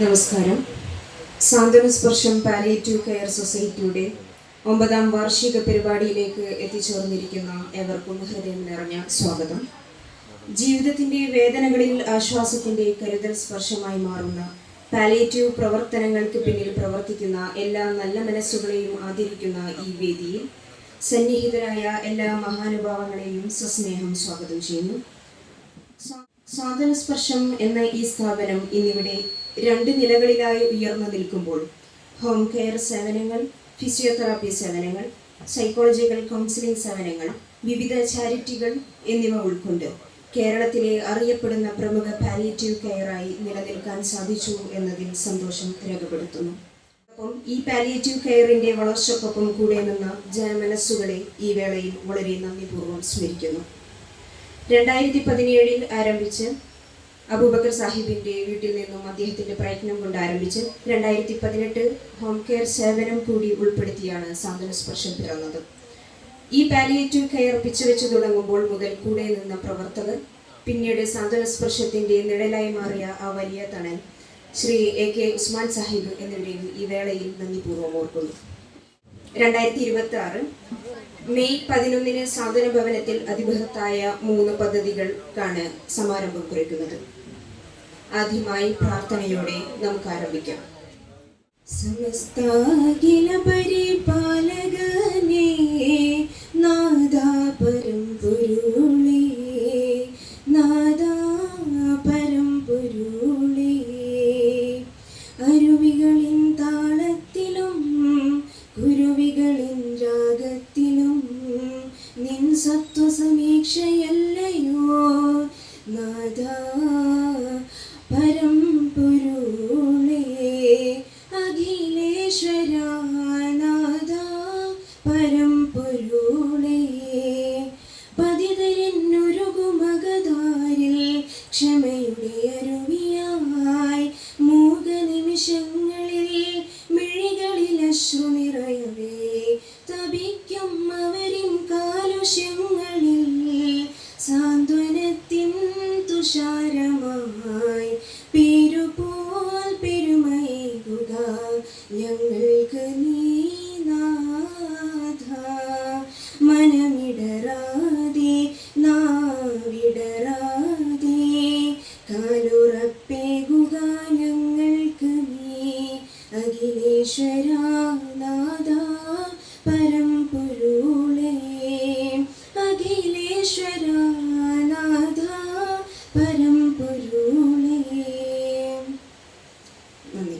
നമസ്കാരം. സാന്ത്വനസ്പർശം palliative care സൊസൈറ്റിയുടെ 9ാം വാർഷിക പരിപാടിയിലേക്ക് എത്തിച്ചേർന്നിരിക്കുന്ന ഏവർക്കും ഹൃദയം നിറഞ്ഞ സ്വാഗതം. ജീവിതത്തിൻ്റെ വേദനകളിൽ ആശ്വാസത്തിൻ്റെ കരുതൽ സ്പർശമായി മാറുന്ന പാലിയേറ്റീവ് പ്രവർത്തനങ്ങൾക്ക് പിന്നിൽ പ്രവർത്തിക്കുന്ന എല്ലാ നല്ല മനസ്സുകളെയും ആദരിക്കുന്ന ഈ വേദിയിൽ സന്നിഹിതരായ എല്ലാ മഹാനുഭാവങ്ങളെയും സസ്നേഹം സ്വാഗതം ചെയ്യുന്നു. സാന്ത്വനസ്പർശം എന്ന ഈ സ്ഥാപനം ഇന്നിവിടെ 2 നിലകളിലായി ഉയർന്നു നിൽക്കുമ്പോൾ ഹോം കെയർ സേവനങ്ങൾ, ഫിസിയോതെറാപ്പി സേവനങ്ങൾ, സൈക്കോളജിക്കൽ കൗൺസിലിംഗ് സേവനങ്ങൾ, വിവിധ ചാരിറ്റികൾ എന്നിവ ഉൾക്കൊണ്ട് കേരളത്തിലെ അറിയപ്പെടുന്ന പ്രമുഖ പാലിയേറ്റീവ് കെയറായി നിലനിൽക്കാൻ സാധിച്ചു എന്നതിൽ സന്തോഷം രേഖപ്പെടുത്തുന്നു. അപ്പം ഈ പാലിയേറ്റീവ് കെയറിൻ്റെ വളർച്ചയ്ക്കൊപ്പം കൂടെ നിന്ന ജനമനസ്സുകളെ ഈ വേളയിൽ വളരെ നന്ദിപൂർവ്വം സ്മരിക്കുന്നു. 2017 ആരംഭിച്ച് അബൂബക്കർ സാഹിബിൻ്റെ വീട്ടിൽ നിന്നും അദ്ദേഹത്തിൻ്റെ പ്രയത്നം കൊണ്ട് ആരംഭിച്ച് 2018 ഹോം കെയർ സേവനം കൂടി ഉൾപ്പെടുത്തിയാണ് സാന്ത്വനസ്പർശം പിറന്നത്. ഈ പാലിയേറ്റീവ് കെയർ പിച്ചുവെച്ച് തുടങ്ങുമ്പോൾ മുതൽ കൂടെ നിന്ന പ്രവർത്തകർ, പിന്നീട് സാന്ത്വനസ്പർശത്തിൻ്റെ നിഴലായി മാറിയ ആ വലിയ തണൽ ശ്രീ AK ഉസ്മാൻ സാഹിബ് എന്നിവരെയും ഈ വേളയിൽ നന്ദിപൂർവ്വം ഓർക്കുന്നു. 2026 മെയ് 11 സാന്ത്വന ഭവനത്തിൽ അതിബൃഹത്തായ 3 പദ്ധതികൾക്കാണ് സമാരംഭം കുറിക്കുന്നത്. ആദ്യമായി പ്രാർത്ഥനയോടെ നമുക്ക് ആരംഭിക്കാം. സമസ്താഖില പരിപാലകനേ നാദാ പരമ്പൊരുളേ, നാദാ പരമ്പൊരുളേ, അരുവികളിൻ താളത്തിലും കുരുവികളിൻ രാഗത്തിലും നിൻ സത്വസമീക്ഷയല്ലയോ നാദാ പരമ്പൊരുളേ, അഖിലേശ്വര നാദാ പരമ്പൊരുളേ, പതിതരെന്നൊരുകുമകതാരിൽ ക്ഷമയുടെ അരുവിയായി മൂകനിമിഷങ്ങളിൽ മിഴികളിൽ അശ്രു നിറയവേ തപിക്കും അവരിൻ കാലുഷ്യങ്ങളിൽ സാന്ത്വനത്തിൻ തുഷാരമായി പേരുപോൽ പെരുമയേകുക ഞങ്ങൾക്ക് നീ നാഥാ. മനമിടറാതെ നാവിടറാതെ കാലുറപ്പേകുക ഞങ്ങൾക്ക് നീ അഖിലേശ്വര നാദാ പരമ്പൊരുളേ, അഖിലേശ്വര നാദാ പരമ്പൊരുളേ. നന്ദി.